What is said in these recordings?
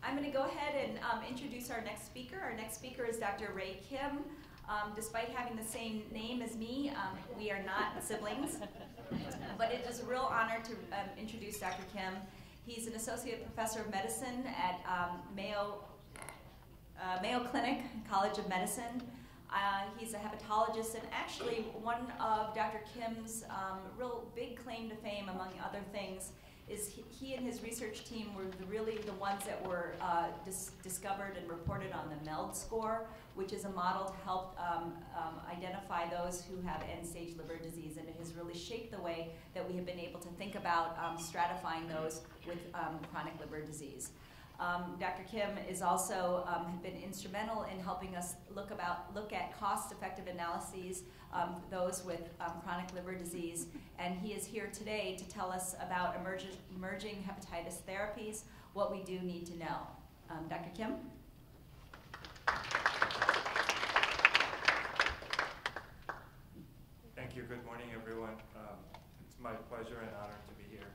I'm going to go ahead and introduce our next speaker. Our next speaker is Dr. Ray Kim. Despite having the same name as me, we are not siblings. But it is a real honor to introduce Dr. Kim. He's an associate professor of medicine at Mayo Clinic, College of Medicine. He's a hepatologist, and actually one of Dr. Kim's real big claim to fame, among other things, is he and his research team were really the ones that were discovered and reported on the MELD score, which is a model to help identify those who have end-stage liver disease, and it has really shaped the way that we have been able to think about stratifying those with chronic liver disease. Dr. Kim is also been instrumental in helping us look at cost-effective analyses, those with chronic liver disease, and he is here today to tell us about emerging hepatitis therapies, what we do need to know. Dr. Kim? Thank you. Good morning, everyone. It's my pleasure and honor to be here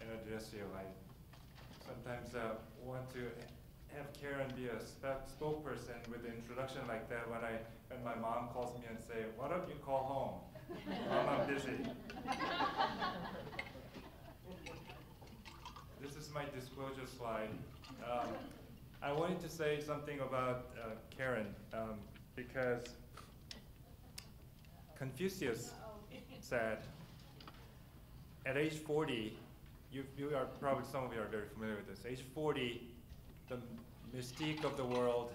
and address you. I sometimes want to have Karen be a spokesperson with an introduction like that when my mom calls me and say, "Why don't you call home? Mom, I'm busy." This is my disclosure slide. I wanted to say something about Karen because Confucius said, at age 40, you are probably, some of you are very familiar with this. Age 40, the mystique of the world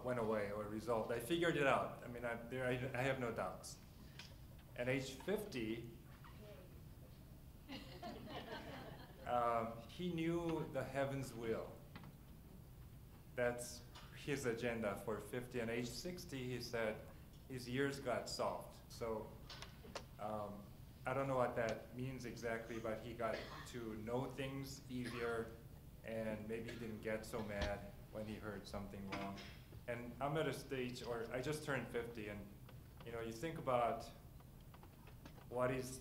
went away or resolved. I figured it out. I mean, I have no doubts. At age 50, he knew the heaven's will. That's his agenda for 50. And age 60, he said his years got solved. So I don't know what that means exactly, but he got to know things easier, and maybe he didn't get so mad when he heard something wrong. And I'm at a stage, or I just turned 50, and you think about what is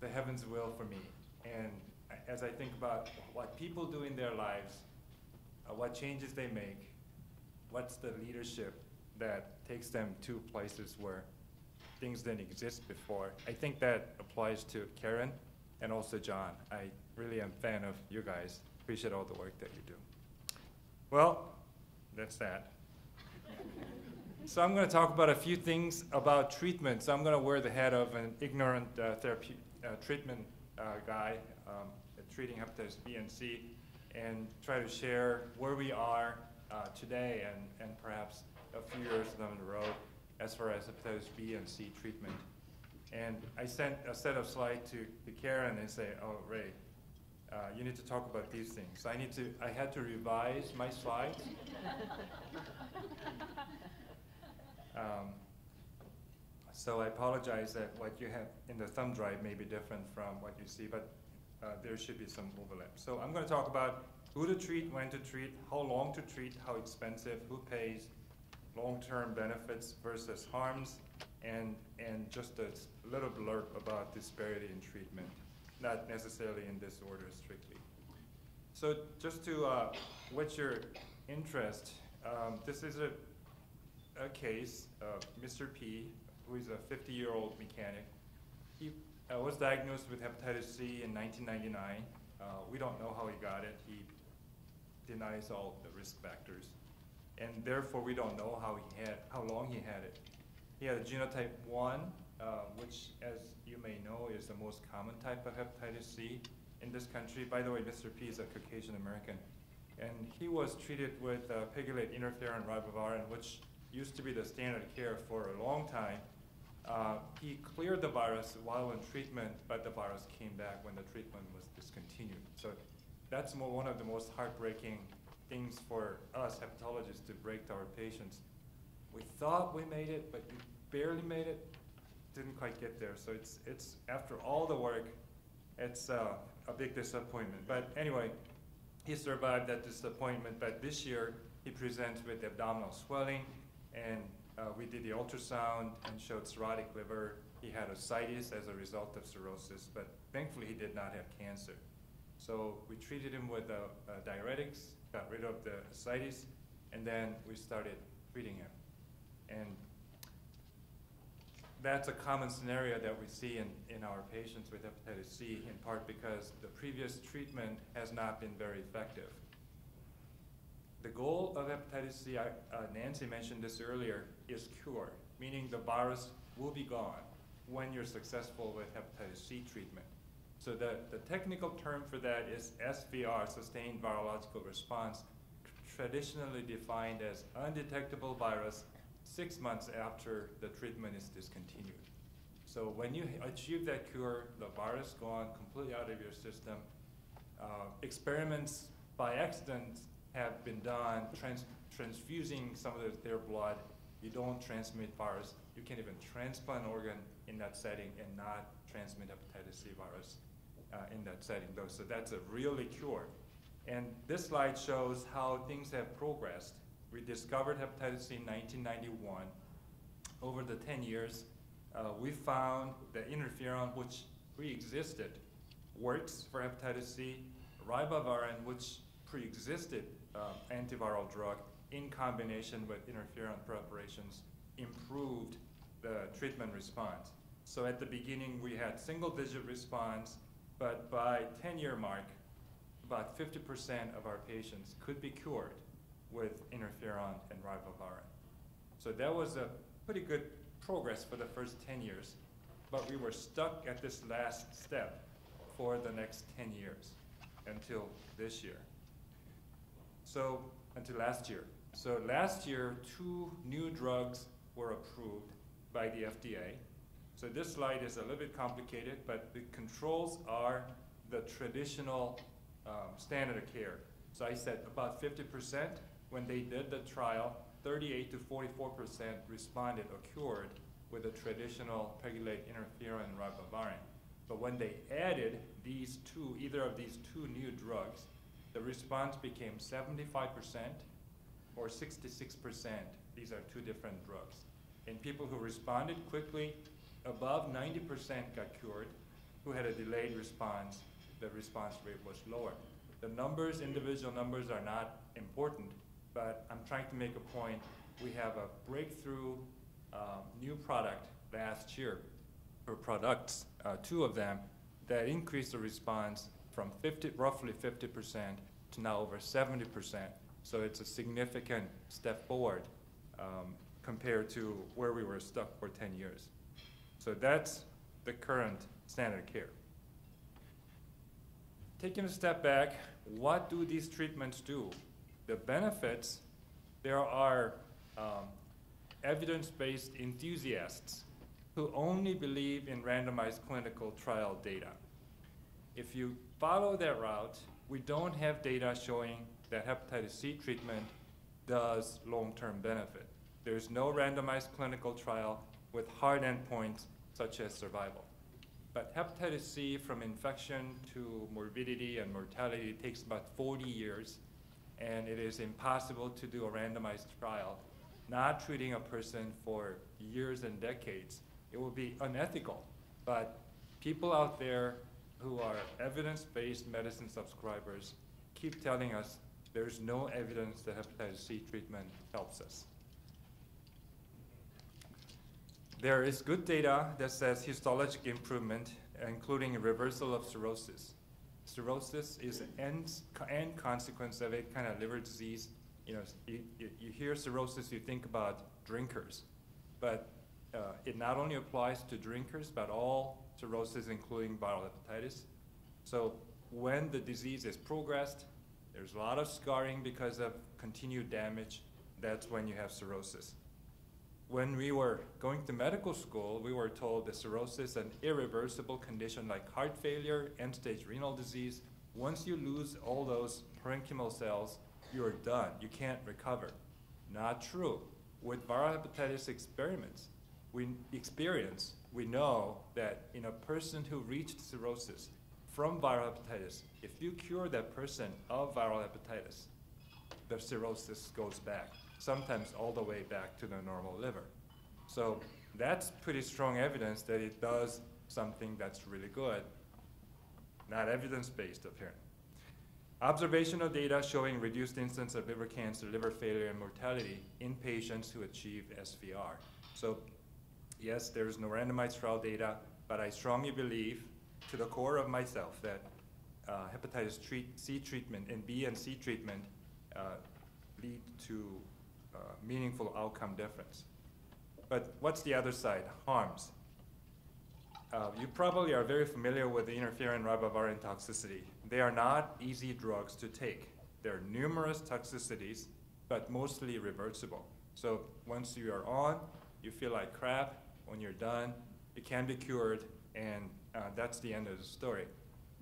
the heaven's will for me. And as I think about what people do in their lives, what changes they make, what's the leadership that takes them to places where things didn't exist before, I think that applies to Karen and also John. I really am a fan of you guys. Appreciate all the work that you do. Well, that's that. So I'm going to talk about a few things about treatment. So I'm going to wear the hat of an ignorant treatment guy treating hepatitis B and C, and try to share where we are today and perhaps a few years down the road as far as hepatitis B and C treatment. And I sent a set of slides to Karen and say, "Oh, Ray, you need to talk about these things." So I had to revise my slides. So I apologize that what you have in the thumb drive may be different from what you see, but there should be some overlap. So I'm going to talk about who to treat, when to treat, how long to treat, how expensive, who pays, long-term benefits versus harms, and just a little blurb about disparity in treatment, not necessarily in this order strictly. So just to whet your interest, this is a case of Mr. P, who is a 50-year-old mechanic. He was diagnosed with hepatitis C in 1999. We don't know how he got it. He denies all the risk factors. And therefore, we don't know how long he had it. He had a genotype 1, which, as you may know, is the most common type of hepatitis C in this country. By the way, Mr. P is a Caucasian American. And he was treated with pegylate interferon ribavirin, which used to be the standard care for a long time. He cleared the virus while in treatment, but the virus came back when the treatment was discontinued. So that's one of the most heartbreaking things for us hepatologists to break to our patients. We thought we made it, but we barely made it. Didn't quite get there. So it's after all the work, it's a big disappointment. But anyway, he survived that disappointment. But this year, he presents with abdominal swelling, and we did the ultrasound and showed cirrhotic liver. He had ascites as a result of cirrhosis, but thankfully he did not have cancer. So we treated him with diuretics, got rid of the ascites, and then we started treating him. And that's a common scenario that we see in our patients with hepatitis C, in part because the previous treatment has not been very effective. The goal of hepatitis C, Nancy mentioned this earlier, is cure, meaning the virus will be gone when you're successful with hepatitis C treatment. So the technical term for that is SVR, sustained virological response, traditionally defined as undetectable virus 6 months after the treatment is discontinued. So when you achieve that cure, the virus gone completely out of your system. Experiments by accident have been done, transfusing some of their blood. You don't transmit virus. You can even transplant an organ in that setting and not transmit hepatitis C virus in that setting, though. So that's a really cure. And this slide shows how things have progressed. We discovered hepatitis C in 1991. Over the 10 years, we found that interferon, which pre-existed, works for hepatitis C. Ribavirin, which pre-existed antiviral drug, in combination with interferon preparations, improved the treatment response. So at the beginning, we had single-digit response, but by 10-year mark, about 50% of our patients could be cured with interferon and ribavirin. So that was a pretty good progress for the first 10 years, but we were stuck at this last step for the next 10 years until this year. So, until last year. So last year, 2 new drugs were approved by the FDA. So this slide is a little bit complicated, but the controls are the traditional standard of care. So I said about 50%. When they did the trial, 38 to 44% responded or cured with a traditional pegylated interferon and ribavirin. But when they added these two, either of these 2 new drugs, the response became 75% or 66%. These are 2 different drugs. In people who responded quickly, above 90% got cured. Who had a delayed response, the response rate was lower. The numbers, individual numbers, are not important, but I'm trying to make a point. We have a breakthrough new product last year, or products, 2 of them, that increased the response from roughly 50% to now over 70%. So it's a significant step forward compared to where we were stuck for 10 years. So that's the current standard of care. Taking a step back, what do these treatments do? The benefits, there are evidence-based enthusiasts who only believe in randomized clinical trial data. If you follow that route, we don't have data showing that hepatitis C treatment does long-term benefit. There's no randomized clinical trial with hard endpoints such as survival. But hepatitis C, from infection to morbidity and mortality, takes about 40 years, and it is impossible to do a randomized trial, not treating a person for years and decades. It would be unethical. But people out there who are evidence-based medicine subscribers keep telling us there's no evidence that hepatitis C treatment helps us. There is good data that says histologic improvement, including reversal of cirrhosis. Cirrhosis is an end consequence of a kind of liver disease. You know, you hear cirrhosis, you think about drinkers. But it not only applies to drinkers, but all cirrhosis, including viral hepatitis. So when the disease is progressed, there's a lot of scarring because of continued damage. That's when you have cirrhosis. When we were going to medical school, we were told that cirrhosis is an irreversible condition like heart failure, end-stage renal disease. Once you lose all those parenchymal cells, you're done. You can't recover. Not true. With viral hepatitis experience, we know that in a person who reached cirrhosis from viral hepatitis, if you cure that person of viral hepatitis, the cirrhosis goes back, sometimes all the way back to the normal liver. So that's pretty strong evidence that it does something that's really good. Not evidence-based, apparently. Observational data showing reduced incidence of liver cancer, liver failure, and mortality in patients who achieved SVR. So yes, there is no randomized trial data, but I strongly believe to the core of myself that hepatitis C treatment and B and C treatment lead to meaningful outcome difference. But what's the other side? Harms. You probably are very familiar with the interferon ribavirin toxicity. They are not easy drugs to take. There are numerous toxicities, but mostly reversible. So once you are on, you feel like crap. When you're done, it can be cured, and that's the end of the story.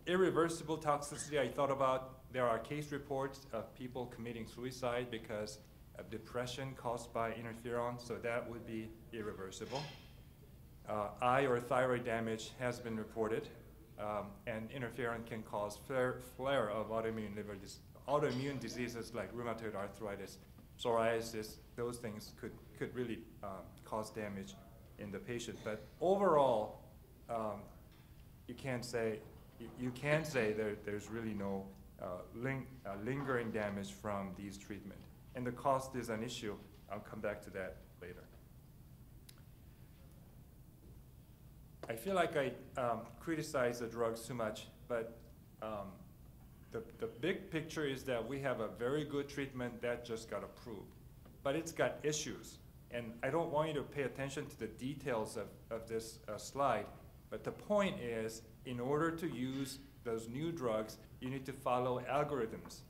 Irreversible toxicity, I thought about, there are case reports of people committing suicide because of depression caused by interferon, so that would be irreversible. Eye or thyroid damage has been reported, and interferon can cause flare of autoimmune diseases like rheumatoid arthritis, psoriasis. Those things could really cause damage in the patient. But overall, you can say there's really no lingering damage from these treatments. And the cost is an issue. I'll come back to that later. I feel like I criticize the drugs too much, but the big picture is that we have a very good treatment that just got approved, but it's got issues. And I don't want you to pay attention to the details of this slide, but the point is, in order to use those new drugs, you need to follow algorithms.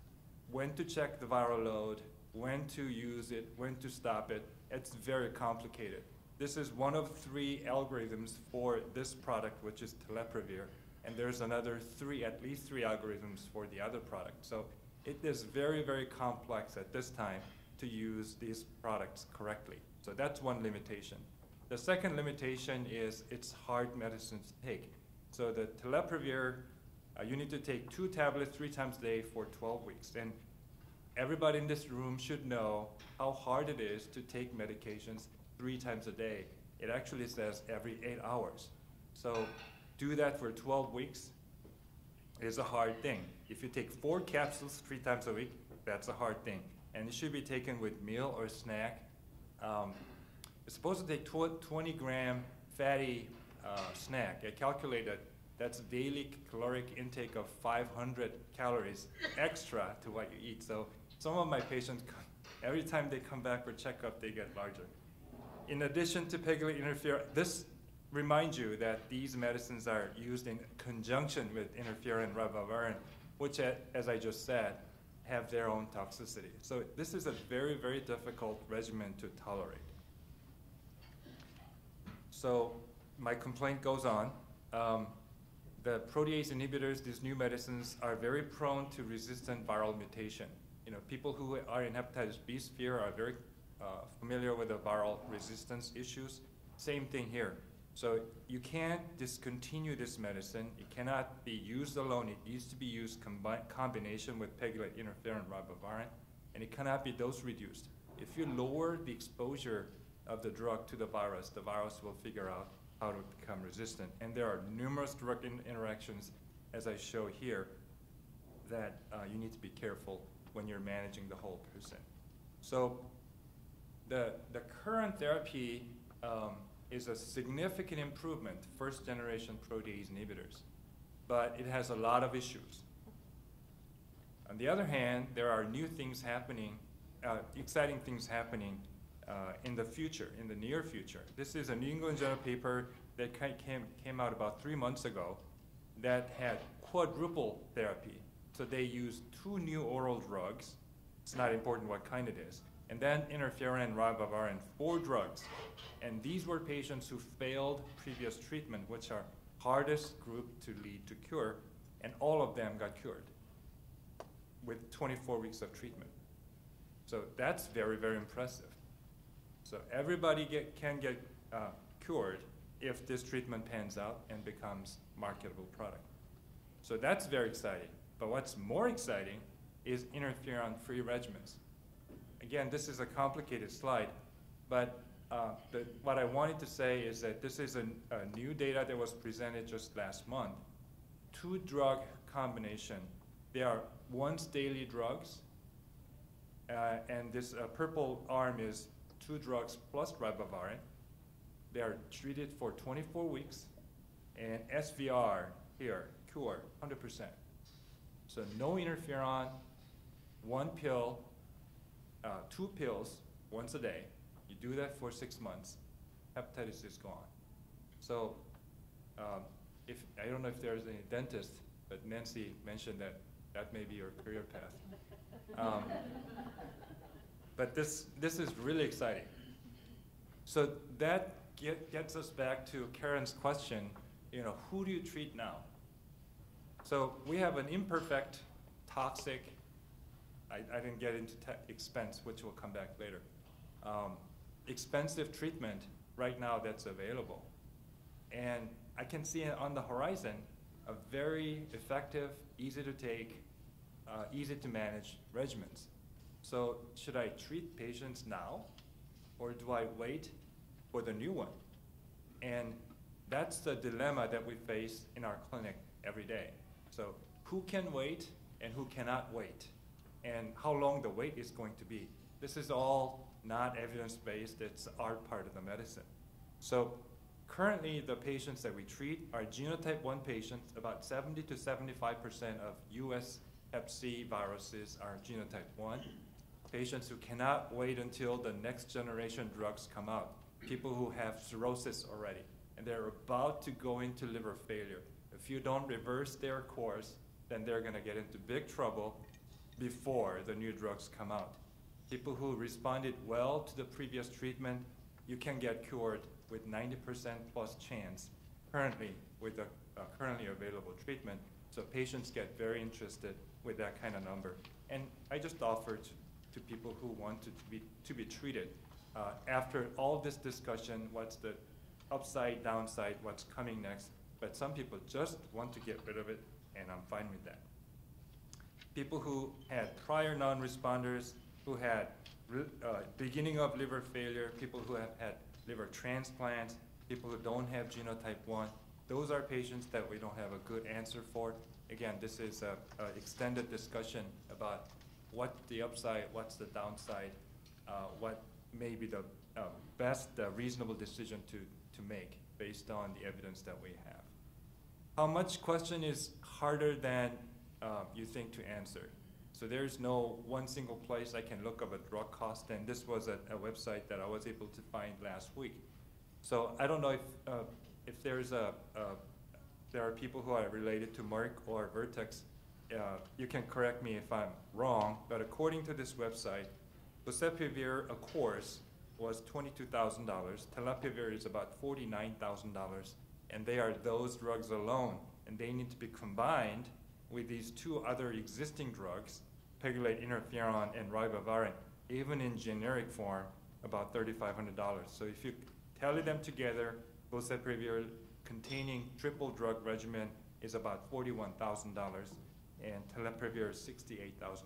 When to check the viral load, when to use it, when to stop it. It's very complicated. This is one of 3 algorithms for this product, which is telaprevir, and there's another at least three algorithms for the other product. So it is very, very complex at this time to use these products correctly. So that's one limitation. The second limitation is it's hard medicine to take. So the telaprevir, you need to take 2 tablets 3 times a day for 12 weeks. And everybody in this room should know how hard it is to take medications 3 times a day. It actually says every 8 hours. So do that for 12 weeks is a hard thing. If you take 4 capsules 3 times a week, that's a hard thing. And it should be taken with meal or snack. It's supposed to take 20-gram fatty snack. I calculated that's daily caloric intake of 500 calories extra to what you eat. So some of my patients, every time they come back for checkup, they get larger. In addition to pegylated interferon, this reminds you that these medicines are used in conjunction with interferon ribavirin, which, as I just said, have their own toxicity. So this is a very, very difficult regimen to tolerate. So my complaint goes on. The protease inhibitors, these new medicines, are very prone to resistant viral mutation. You know, people who are in hepatitis B sphere are very familiar with the viral resistance issues. Same thing here. So you can't discontinue this medicine. It cannot be used alone. It needs to be used combination with pegylated interferon ribavirin, and it cannot be dose reduced. If you lower the exposure of the drug to the virus will figure out how to become resistant. And there are numerous drug interactions, as I show here, that you need to be careful when you're managing the whole person. So the current therapy is a significant improvement, first-generation protease inhibitors, but it has a lot of issues. On the other hand, there are new things happening, exciting things happening in the future, in the near future. This is a New England Journal paper that came out about 3 months ago that had quadruple therapy. So they used 2 new oral drugs. It's not important what kind it is. And then interferon and ribavirin, 4 drugs. And these were patients who failed previous treatment, which are hardest group to lead to cure, and all of them got cured with 24 weeks of treatment. So that's very, very impressive. So everybody can get cured if this treatment pans out and becomes marketable product. So that's very exciting. But what's more exciting is interferon-free regimens. Again, this is a complicated slide, but what I wanted to say is that this is a new data that was presented just last month. 2 drug combination. They are once daily drugs, and this purple arm is 2 drugs plus ribavirin. They are treated for 24 weeks, and SVR here, cure, 100%. So no interferon, 1 pill, 2 pills once a day. You do that for 6 months, hepatitis is gone. So I don't know if there's any dentist, but Nancy mentioned that may be your career path. But this is really exciting. So that gets us back to Karen's question, who do you treat now? So we have an imperfect, toxic, I didn't get into expense, which will come back later, expensive treatment right now that's available. And I can see on the horizon a very effective, easy to take, easy to manage regimens. So should I treat patients now, or do I wait for the new one? And that's the dilemma that we face in our clinic every day. So who can wait and who cannot wait, and how long the wait is going to be. This is all not evidence-based, it's our part of the medicine. So currently the patients that we treat are genotype 1 patients. About 70 to 75% of US Hep C viruses are genotype 1. Patients who cannot wait until the next generation drugs come out. People who have cirrhosis already, and they're about to go into liver failure. If you don't reverse their course, then they're gonna get into big trouble before the new drugs come out. People who responded well to the previous treatment, you can get cured with 90% plus chance currently with the currently available treatment. So patients get very interested with that kind of number. And I just offer to people who want to be treated. After all this discussion, what's the upside, downside, what's coming next, but some people just want to get rid of it, and I'm fine with that. People who had prior non-responders, who had beginning of liver failure, people who have had liver transplants, people who don't have genotype 1, those are patients that we don't have a good answer for. Again, this is an extended discussion about what's the upside, what's the downside, what may be the best reasonable decision to make based on the evidence that we have. How much question is harder than you think to answer? So there's no one single place I can look up a drug cost, and this was a website that I was able to find last week. So I don't know if there are people who are related to Merck or Vertex. You can correct me if I'm wrong, but according to this website, boceprevir, a course, was $22,000. Tenofovir is about $49,000, and they are those drugs alone, and they need to be combined with these 2 other existing drugs, pegylate interferon and ribavirin, even in generic form, about $3,500. So if you tally them together, boceprevir containing triple drug regimen is about $41,000, and tenofovir is $68,000.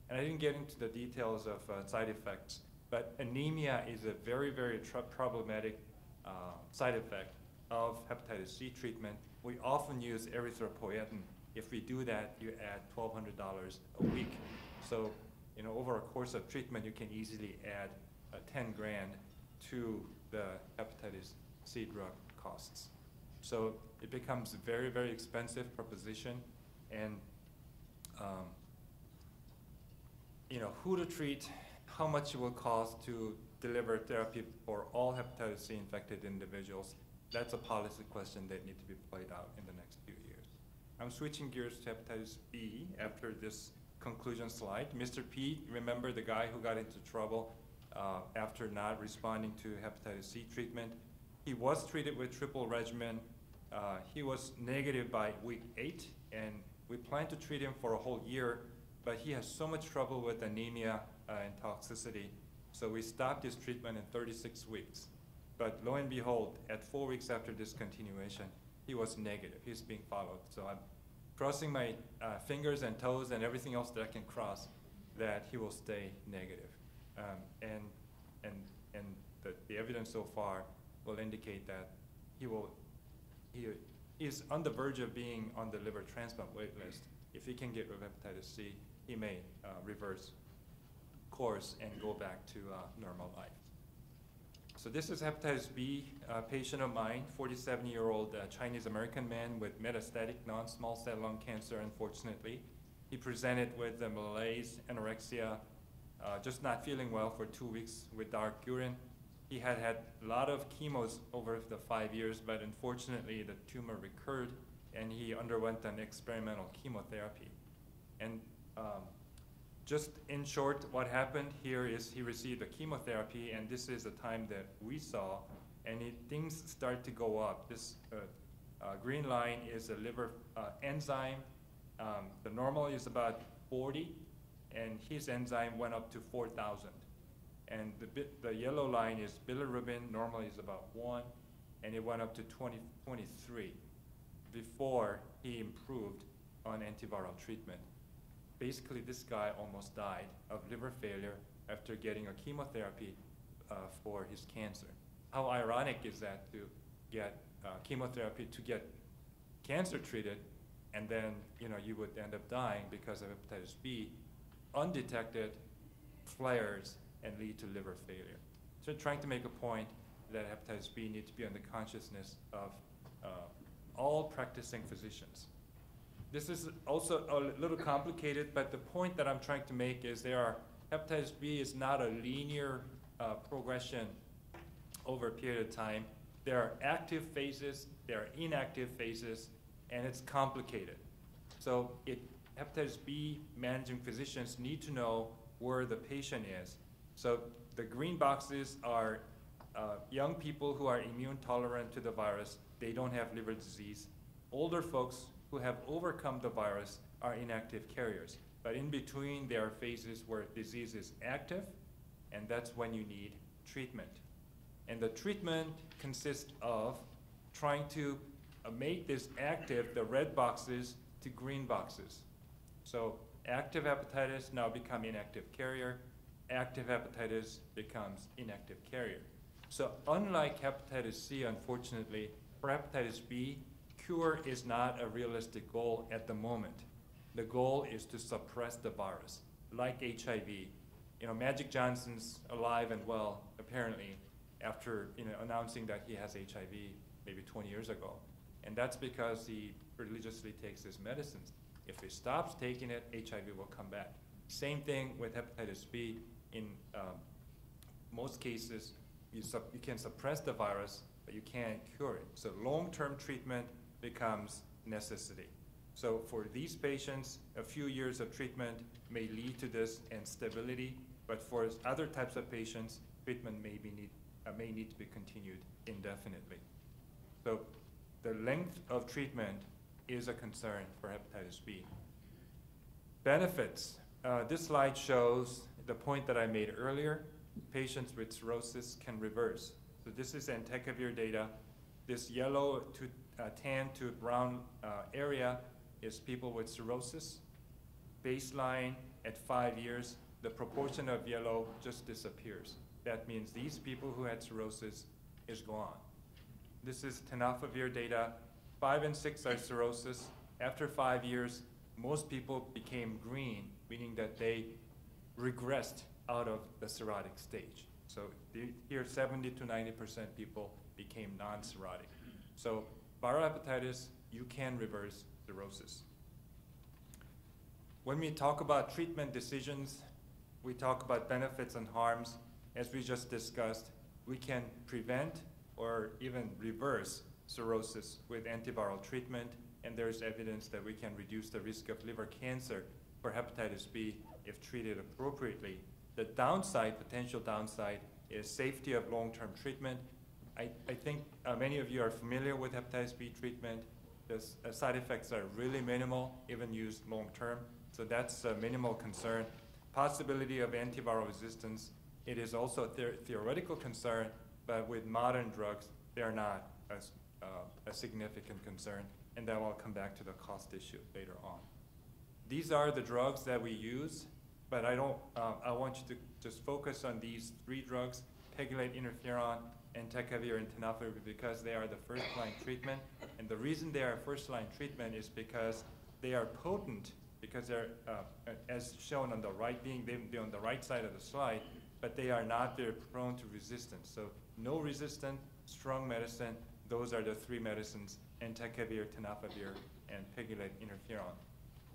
And I didn't get into the details of side effects, but anemia is a very, very problematic side effect of hepatitis C treatment. We often use erythropoietin. If we do that, you add $1,200 a week. So, over a course of treatment, you can easily add 10 grand to the hepatitis C drug costs. So it becomes a very, very expensive proposition, and who to treat, how much it will cost to deliver therapy for all hepatitis C infected individuals, that's a policy question that needs to be played out in the next few years. I'm switching gears to hepatitis B after this conclusion slide. Mr. P, remember the guy who got into trouble after not responding to hepatitis C treatment? He was treated with triple regimen. He was negative by week 8, and we planned to treat him for a whole year, but he has so much trouble with anemia and toxicity, so we stopped his treatment in 36 weeks. But lo and behold, at 4 weeks after discontinuation, he was negative. He's being followed. So I'm crossing my fingers and toes and everything else that I can cross that he will stay negative. And the evidence so far will indicate that he is on the verge of being on the liver transplant wait list if he can get rid of hepatitis C, he may reverse course and go back to normal life. So this is hepatitis B patient of mine, 47-year-old Chinese-American man with metastatic non-small cell lung cancer, unfortunately. He presented with malaise, anorexia, just not feeling well for 2 weeks with dark urine. He had had a lot of chemos over the 5 years, but unfortunately the tumor recurred and he underwent an experimental chemotherapy. And just in short, what happened here is he received a chemotherapy, and this is the time that we saw, and things start to go up. This green line is a liver enzyme. The normal is about 40, and his enzyme went up to 4,000. And the yellow line is bilirubin, normally is about 1, and it went up to 23 before he improved on antiviral treatment. Basically, this guy almost died of liver failure after getting a chemotherapy for his cancer. How ironic is that, to get chemotherapy to get cancer treated, and then you would end up dying because of hepatitis B, undetected, flares, and lead to liver failure. So trying to make a point that hepatitis B needs to be on the consciousness of all practicing physicians. This is also a little complicated, but the point that I'm trying to make is hepatitis B is not a linear progression over a period of time. There are active phases, there are inactive phases, and it's complicated. So hepatitis B managing physicians need to know where the patient is. So the green boxes are young people who are immune tolerant to the virus. They don't have liver disease. Older folks who have overcome the virus are inactive carriers. But in between, there are phases where disease is active, and that's when you need treatment. And the treatment consists of trying to make this active, the red boxes, to green boxes. So active hepatitis now become inactive carrier. Active hepatitis becomes inactive carrier. So unlike hepatitis C, unfortunately, for hepatitis B, cure is not a realistic goal at the moment. The goal is to suppress the virus, like HIV. Magic Johnson's alive and well, apparently, after announcing that he has HIV maybe 20 years ago. And that's because he religiously takes his medicines. If he stops taking it, HIV will come back. Same thing with hepatitis B. In most cases, you can suppress the virus, but you can't cure it. So long-term treatment becomes necessity. So for these patients, a few years of treatment may lead to this and stability, but for other types of patients, treatment may need to be continued indefinitely. So the length of treatment is a concern for hepatitis B. Benefits. This slide shows the point that I made earlier. Patients with cirrhosis can reverse. So this is entecavir data. This yellow to tan to brown area is people with cirrhosis. Baseline at 5 years, the proportion of yellow just disappears. That means these people who had cirrhosis is gone. This is tenofovir data. 5 and 6 are cirrhosis. After 5 years, most people became green, meaning that they regressed out of the cirrhotic stage. So here 70 to 90% people became non-cirrhotic. So viral hepatitis, you can reverse cirrhosis. When we talk about treatment decisions, we talk about benefits and harms. As we just discussed, we can prevent or even reverse cirrhosis with antiviral treatment, and there's evidence that we can reduce the risk of liver cancer for hepatitis B if treated appropriately. The downside, potential downside, is safety of long-term treatment. I think many of you are familiar with hepatitis B treatment. The side effects are really minimal, even used long-term, so that's a minimal concern. Possibility of antiviral resistance, it is also a theoretical concern, but with modern drugs, they're not a significant concern, and then I'll come back to the cost issue later on. These are the drugs that we use, but I want you to just focus on these 3 drugs, pegylate interferon, entecavir, and tenofovir, because they are the first-line treatment. And the reason they are first-line treatment is because they are potent because they're, as shown on the right, being on the right side of the slide, but they are not very prone to resistance. So no resistant, strong medicine, those are the three medicines: entecavir, tenofovir, and pegylated interferon.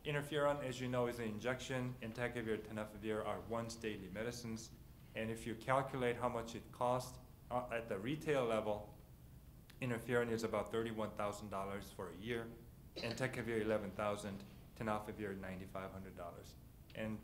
Interferon, as you know, is an injection. Entecavir, tenofovir are once daily medicines. And if you calculate how much it costs at the retail level, interferon is about $31,000 for a year. Entecavir, $11,000. Tenofovir, $9,500. And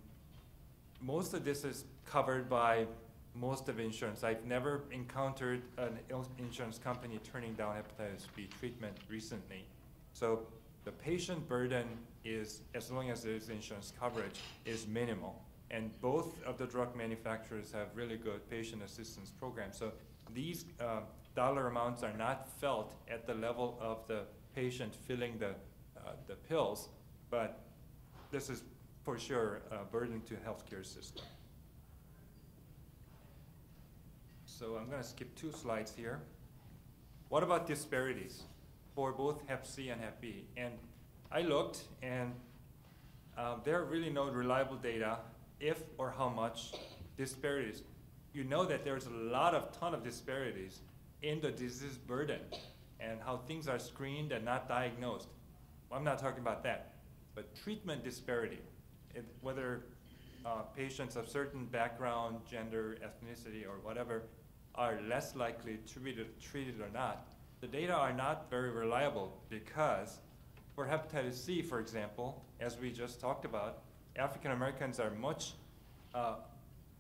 most of this is covered by most of insurance. I've never encountered an insurance company turning down hepatitis B treatment recently. So the patient burden is, as long as there's insurance coverage, is minimal. And both of the drug manufacturers have really good patient assistance programs. So these dollar amounts are not felt at the level of the patient filling the pills, but this is for sure a burden to healthcare system. So I'm going to skip 2 slides here. What about disparities for both Hep C and Hep B? And I looked, and there are really no reliable data if or how much disparities. You know that there's a ton of disparities in the disease burden and how things are screened and not diagnosed. Well, I'm not talking about that, but treatment disparity, whether patients of certain background, gender, ethnicity, or whatever are less likely to be treated or not. The data are not very reliable because for hepatitis C, for example, as we just talked about, African Americans are much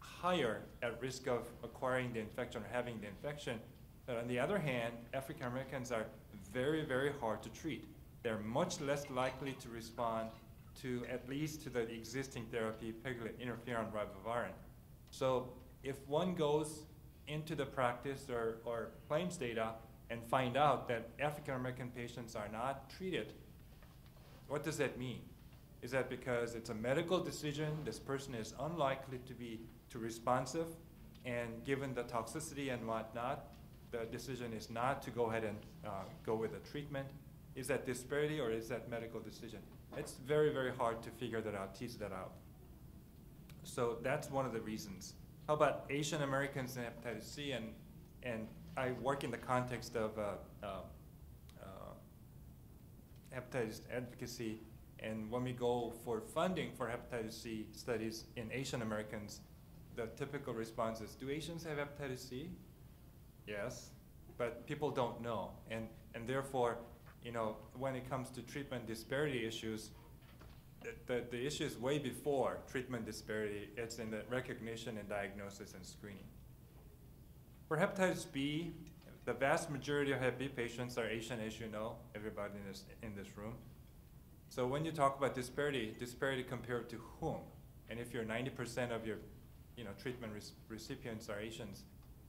higher at risk of acquiring the infection or having the infection. But on the other hand, African Americans are very, very hard to treat. They're much less likely to respond to at least to the existing therapy, pegylated interferon ribavirin. So if one goes into the practice or claims data and find out that African American patients are not treated, what does that mean? Is that because it's a medical decision, this person is unlikely to be too responsive, and given the toxicity and whatnot, the decision is not to go ahead and go with the treatment? Is that disparity or is that medical decision? It's very, very hard to figure that out, tease that out. So that's one of the reasons. How about Asian Americans and hepatitis C? And I work in the context of hepatitis advocacy, and when we go for funding for hepatitis C studies in Asian Americans, the typical response is, do Asians have hepatitis C? Yes, but people don't know. And therefore, you know, when it comes to treatment disparity issues, the issue is way before treatment disparity. It's in the recognition and diagnosis and screening. For hepatitis B, the vast majority of Hep B patients are Asian, as you know, everybody in this room. So when you talk about disparity compared to whom? And if you're 90% of your treatment recipients are Asians,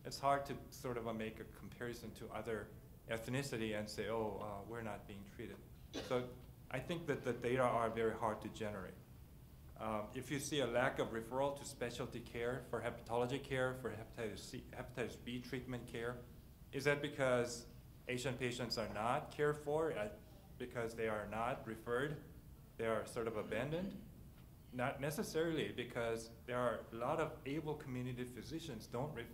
it's hard to sort of make a comparison to other ethnicity and say, oh, we're not being treated. So I think that the data are very hard to generate. If you see a lack of referral to specialty care for hepatology care, for hepatitis B treatment care, is that because Asian patients are not cared for, because they are not referred, they are sort of abandoned? Not necessarily, because there are a lot of able community physicians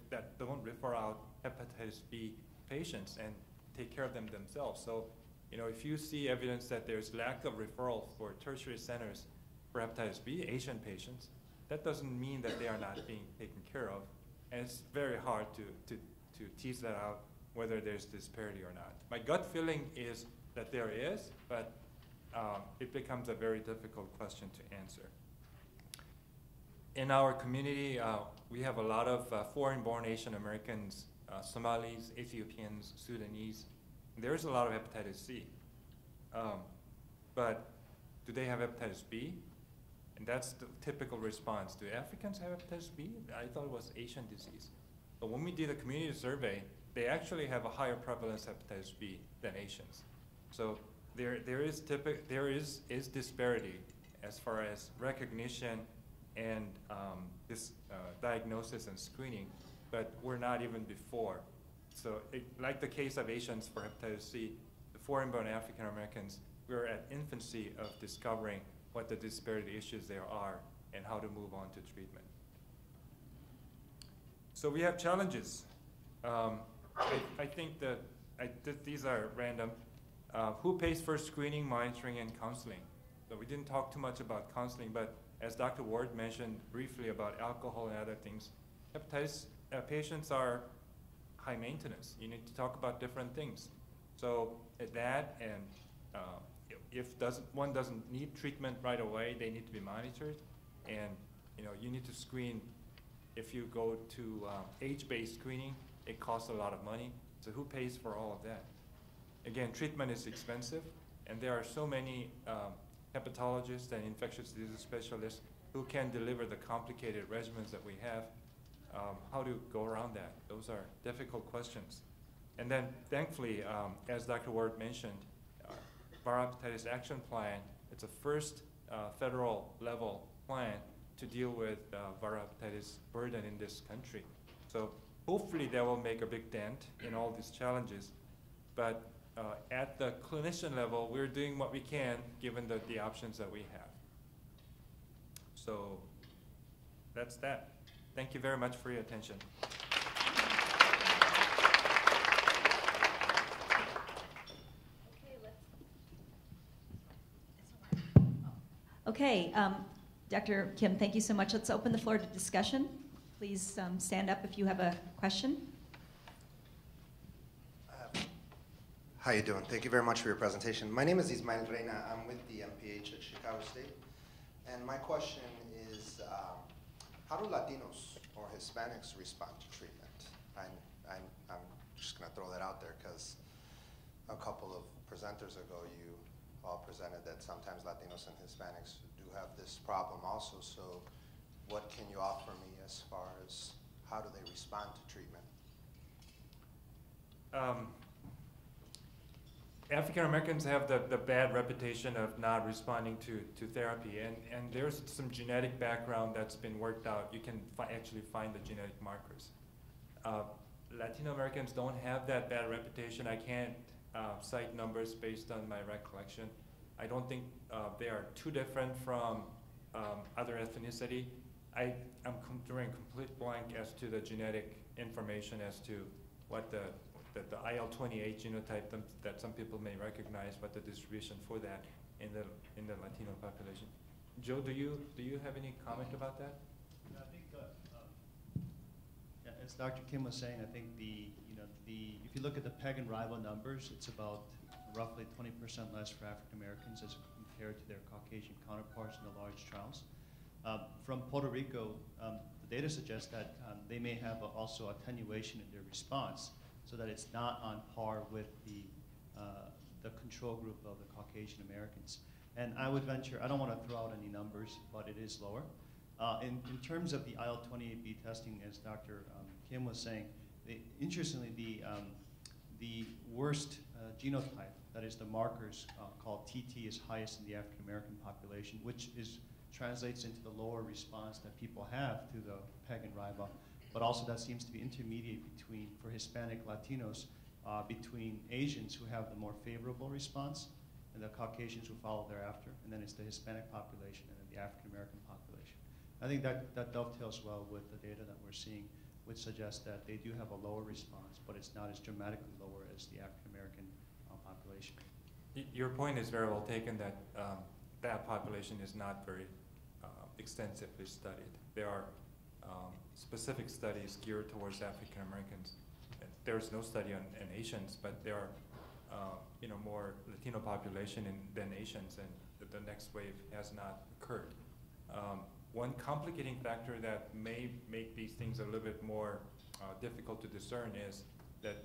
that don't refer out hepatitis B patients and take care of them themselves. So, if you see evidence that there's lack of referral for tertiary centers for hepatitis B Asian patients, that doesn't mean that they are not being taken care of. And it's very hard to tease that out, whether there's disparity or not. My gut feeling is that there is, but it becomes a very difficult question to answer. In our community, we have a lot of foreign-born Asian Americans, Somalis, Ethiopians, Sudanese. There's a lot of hepatitis C. But do they have hepatitis B? And that's the typical response. Do Africans have hepatitis B? I thought it was Asian disease. But when we did a community survey, they actually have a higher prevalence of hepatitis B than Asians. So there is disparity as far as recognition and this diagnosis and screening, but we're not even before. So like the case of Asians for hepatitis C, the foreign-born African Americans, we're at infancy of discovering what the disparity issues there are and how to move on to treatment. So we have challenges. I think that these are random. Who pays for screening, monitoring, and counseling? So we didn't talk too much about counseling, but as Dr. Ward mentioned briefly about alcohol and other things, hepatitis patients are high maintenance. You need to talk about different things. So that, and if one doesn't need treatment right away, they need to be monitored. And you need to screen. If you go to age-based screening, it costs a lot of money. So who pays for all of that? Again, treatment is expensive, and there are so many hepatologists and infectious disease specialists who can deliver the complicated regimens that we have. How to go around that? Those are difficult questions. And then, thankfully, as Dr. Ward mentioned, Viral Hepatitis Action Plan, it's a first federal level plan to deal with viral hepatitis burden in this country. So hopefully that will make a big dent in all these challenges. But at the clinician level, we're doing what we can given the options that we have. So that's that. Thank you very much for your attention. Okay, Dr. Kim, thank you so much. Let's open the floor to discussion. Please stand up if you have a question. How you doing? Thank you very much for your presentation. My name is Ismael Reina. I'm with the MPH at Chicago State. And my question is, how do Latinos or Hispanics respond to treatment? I'm just going to throw that out there because a couple of presenters ago, you all presented that sometimes Latinos and Hispanics do have this problem also. So what can you offer me as far as how do they respond to treatment? African Americans have the bad reputation of not responding to therapy, and there's some genetic background that's been worked out. You can actually find the genetic markers. Latino Americans don't have that bad reputation. I can't cite numbers based on my recollection. I don't think they are too different from other ethnicity. I'm drawing complete blank as to the genetic information as to what the IL-28 genotype that some people may recognize, what the distribution for that in the Latino population. Joe, do you have any comment about that? I think, as Dr. Kim was saying, I think if you look at the PEG and RIBO numbers, it's about roughly 20% less for African Americans as compared to their Caucasian counterparts in the large trials. From Puerto Rico, the data suggests that they may have also attenuation in their response, so that it's not on par with the control group of the Caucasian Americans. And I would venture, I don't want to throw out any numbers, but it is lower. In terms of the IL-28B testing, as Dr. Kim was saying, interestingly, the worst genotype, that is the markers called TT, is highest in the African American population, which translates into the lower response that people have to the PEG and RIBO. But also that seems to be intermediate for Hispanic Latinos, between Asians who have the more favorable response and the Caucasians who follow thereafter, and then it's the Hispanic population and then the African American population. I think that dovetails well with the data that we're seeing, which suggests that they do have a lower response, but it's not as dramatically lower as the African American population. Your point is very well taken that that population is not very extensively studied. There are specific studies geared towards African Americans. There's no study on Asians, but there are more Latino population than Asians, and the next wave has not occurred. One complicating factor that may make these things a little bit more difficult to discern is that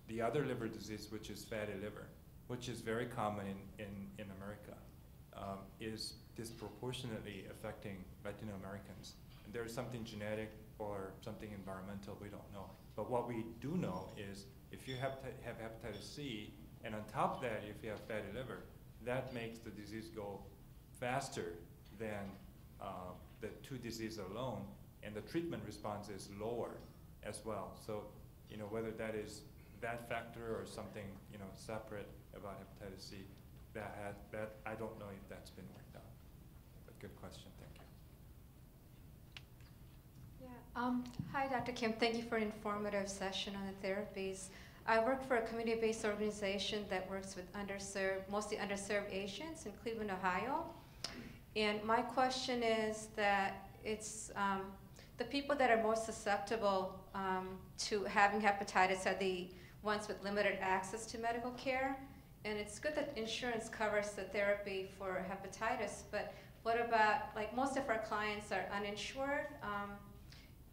the other liver disease, which is fatty liver, which is very common in America, is disproportionately affecting Latino Americans. And there's something genetic or something environmental, we don't know. But what we do know is if you have hepatitis C, and on top of that, if you have fatty liver, that makes the disease go faster than the two diseases alone, and the treatment response is lower as well. So, whether that is that factor or something, separate about hepatitis C, that I don't know if that's been worked out. But good question, thank you. Yeah. Hi, Dr. Kim. Thank you for an informative session on the therapies. I work for a community-based organization that works with mostly underserved Asians in Cleveland, Ohio. And my question is that it's the people that are most susceptible to having hepatitis are the ones with limited access to medical care. And it's good that insurance covers the therapy for hepatitis, but what about, like, most of our clients are uninsured,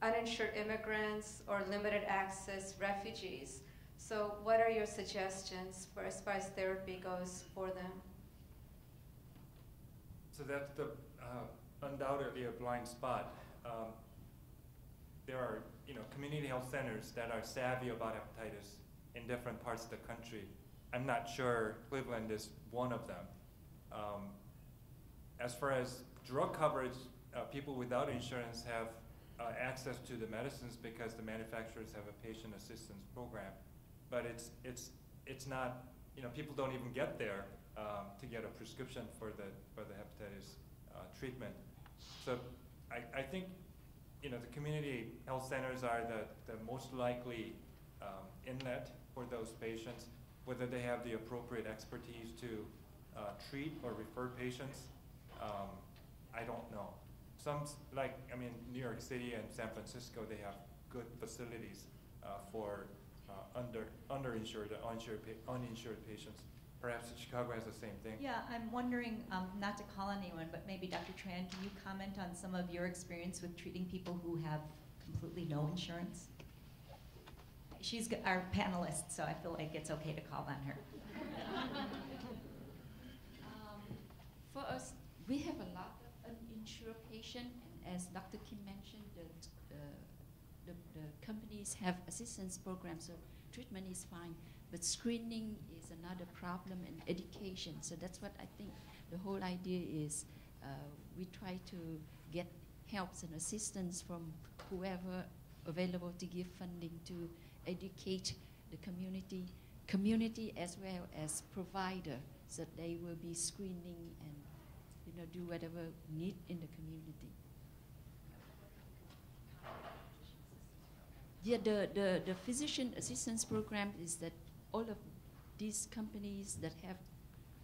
uninsured immigrants or limited access refugees. So what are your suggestions for as far as therapy goes for them? So that's undoubtedly a blind spot. There are community health centers that are savvy about hepatitis in different parts of the country. I'm not sure Cleveland is one of them. As far as drug coverage, people without insurance have access to the medicines because the manufacturers have a patient assistance program. But it's not, people don't even get there to get a prescription for the hepatitis treatment. So I think the community health centers are the most likely inlet for those patients. Whether they have the appropriate expertise to treat or refer patients, I don't know. New York City and San Francisco, they have good facilities for underinsured, uninsured patients. Perhaps Chicago has the same thing. Yeah, I'm wondering, not to call on anyone, but maybe Dr. Tran, can you comment on some of your experience with treating people who have completely no insurance? She's our panelist, so I feel like it's okay to call on her. For us, we have a lot of uninsured patients, and as Dr. Kim mentioned, the companies have assistance programs, so treatment is fine. But screening is another problem, and education. So that's what I think the whole idea is. We try to get helps and assistance from whoever available to give funding to educate the community as well as provider, so that they will be screening and do whatever need in the community. Yeah, the physician assistance program is that all of these companies that have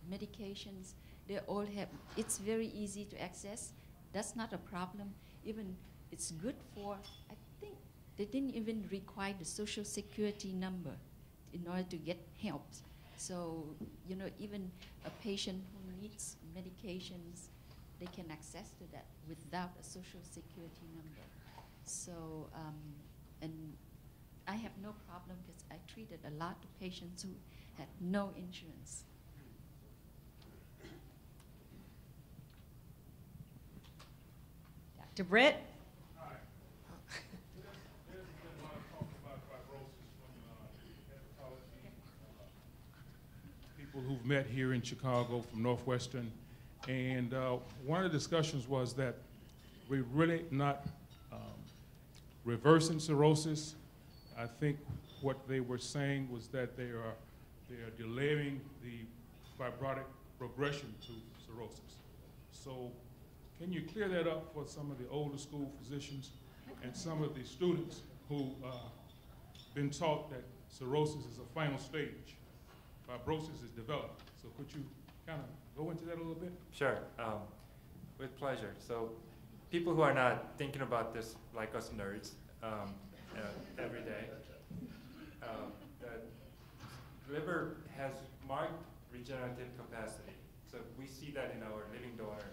medications, they all have, it's very easy to access. That's not a problem. Even it's good for, I think they didn't even require the social security number in order to get help. So, even a patient who needs medications, they can access to that without a social security number. So, and I have no problem because I treated a lot of patients who had no insurance. Dr. Britt? Hi. There's been a lot of talk about fibrosis from hepatology. People who've met here in Chicago from Northwestern. And one of the discussions was that we're really not reversing cirrhosis. I think what they were saying was that they are delaying the fibrotic progression to cirrhosis. So can you clear that up for some of the older school physicians and some of the students who been taught that cirrhosis is a final stage, fibrosis is developed? So could you kind of go into that a little bit? Sure, with pleasure. So people who are not thinking about this like us nerds every day, the liver has marked regenerative capacity. So we see that in our living donor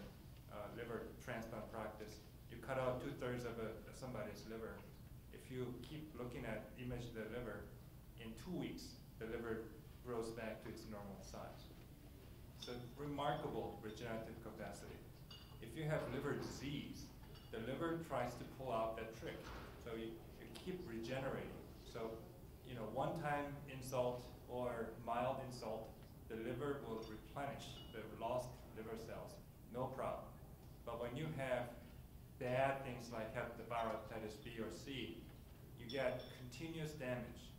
liver transplant practice. You cut out 2/3 of somebody's liver. If you keep looking at image of the liver, in 2 weeks, the liver grows back to its normal size. So remarkable regenerative capacity. If you have liver disease, the liver tries to pull out that trick. So you keep regenerating. So, one-time insult or mild insult, the liver will replenish the lost liver cells, no problem. But when you have bad things like hepatitis B or C, you get continuous damage.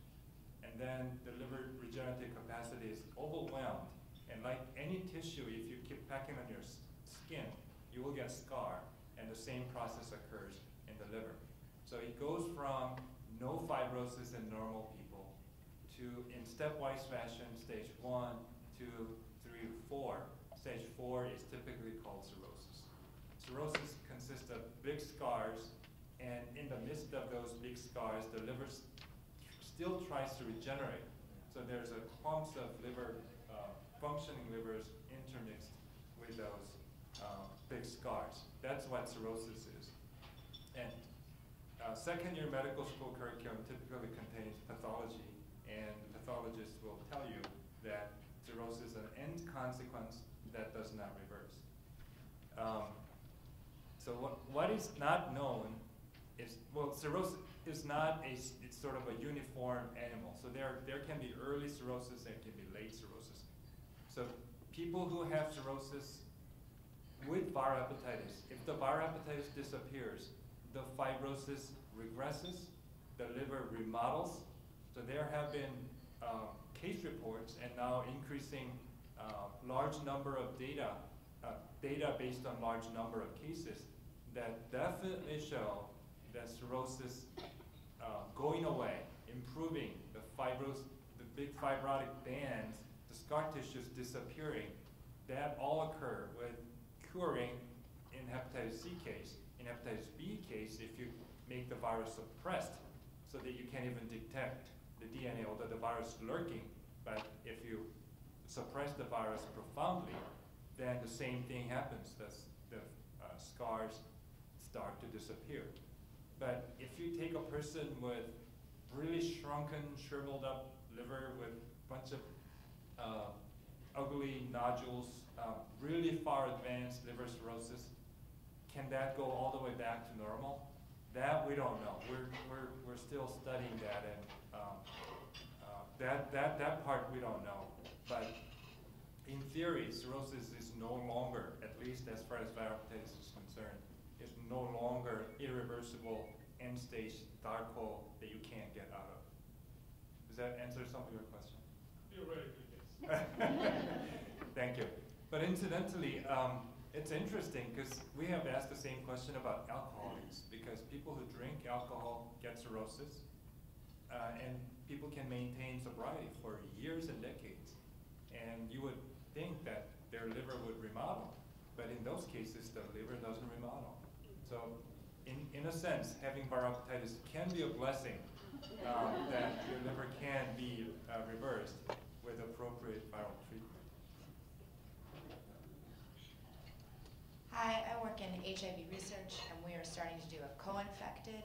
And then the liver regenerative capacity is overwhelmed, And like any tissue, if you keep packing on your skin, you will get scar, and the same process occurs in the liver. So it goes from no fibrosis in normal people to, in stepwise fashion, stage 1, 2, 3, 4. Stage 4 is typically called cirrhosis. Cirrhosis consists of big scars, and in the midst of those big scars, the liver still tries to regenerate. So there's a clumps of liver, functioning livers intermixed with those big scars. That's what cirrhosis is. And second-year medical school curriculum typically contains pathology, and the pathologist will tell you that cirrhosis is an end consequence that does not reverse. So what is not known is, well, cirrhosis is not it's sort of a uniform animal. So there can be early cirrhosis and can be late cirrhosis. So people who have cirrhosis with viral hepatitis, if the viral hepatitis disappears, the fibrosis regresses, the liver remodels. So there have been case reports and now increasing large number of data based on large number of cases that definitely show that cirrhosis going away, improving the big fibrotic bands, the scar tissues disappearing, that all occur with curing in hepatitis C case. In hepatitis B case, if you make the virus suppressed so that you can't even detect the DNA, although the virus is lurking, but if you suppress the virus profoundly, then the same thing happens. The scars start to disappear. But if you take a person with really shrunken, shriveled up liver with a bunch of ugly nodules, really far advanced liver cirrhosis, can that go all the way back to normal? That we don't know. We're still studying that, and that part we don't know. But in theory, cirrhosis is no longer, at least as far as viral hepatitis is concerned, is no longer irreversible end-stage dark hole that you can't get out of. Does that answer some of your question? Theoretically, yes. Thank you. But incidentally, it's interesting because we have asked the same question about alcohol use, because people who drink alcohol get cirrhosis, and people can maintain sobriety for years and decades. And you would think that their liver would remodel, but in those cases, the liver doesn't remodel. So in a sense, having viral hepatitis can be a blessing, that your liver can be reversed with appropriate viral treatment. Hi, I work in HIV research, and we are starting to do a co-infected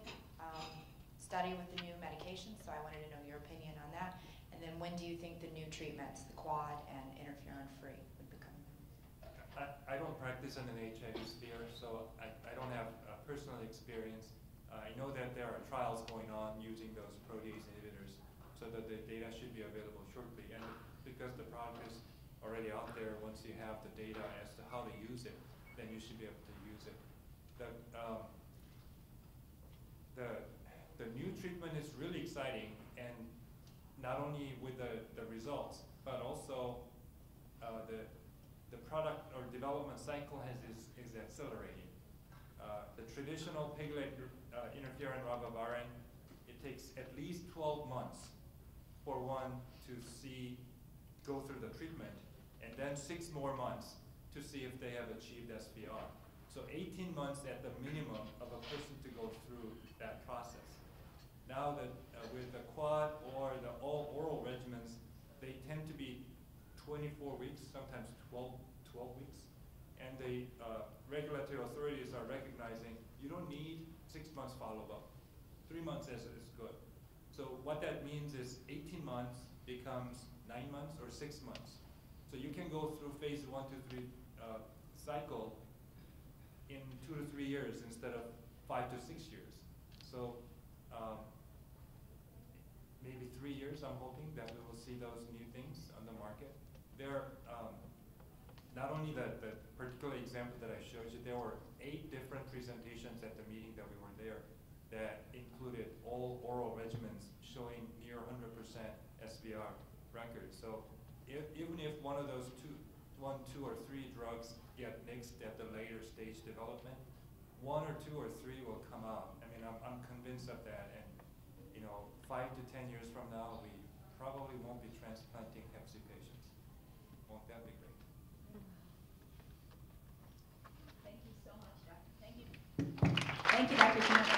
study with the new medications, so I wanted to know your opinion on that. And then when do you think the new treatments, the quad and interferon-free, would become? I don't practice in an HIV sphere, so I don't have personal experience. I know that there are trials going on using those protease inhibitors, so that the data should be available shortly. And because the product is already out there, once you have the data as to how to use it, then you should be able to use it. The new treatment is really exciting, and not only with the results, but also the product or development cycle is accelerating. The traditional piglet interferon ribavirin, it takes at least 12 months for one to go through the treatment, and then 6 more months to see if they have achieved SVR. So 18 months at the minimum of a person to go through that process. Now that with the quad or the all oral regimens, they tend to be 24 weeks, sometimes 12 weeks. And the regulatory authorities are recognizing you don't need 6 months follow-up. 3 months is good. So what that means is 18 months becomes 9 months or 6 months. So you can go through phase 1 to 3 cycle in 2 to 3 years instead of 5 to 6 years. So maybe 3 years, I'm hoping that we will see those new things on the market. There, not only the particular example that I showed you, there were 8 different presentations at the meeting that we were there that included all oral regimens showing near 100% SVR records. So even if one of those two or three drugs get nixed at the later stage development, 1 or 2 or 3 will come out. I mean, I'm convinced of that, and 5 to 10 years from now, we probably won't be transplanting Hep C patients. Won't that be great? Thank you so much, Doctor. Thank you. Thank you, Dr. Kim.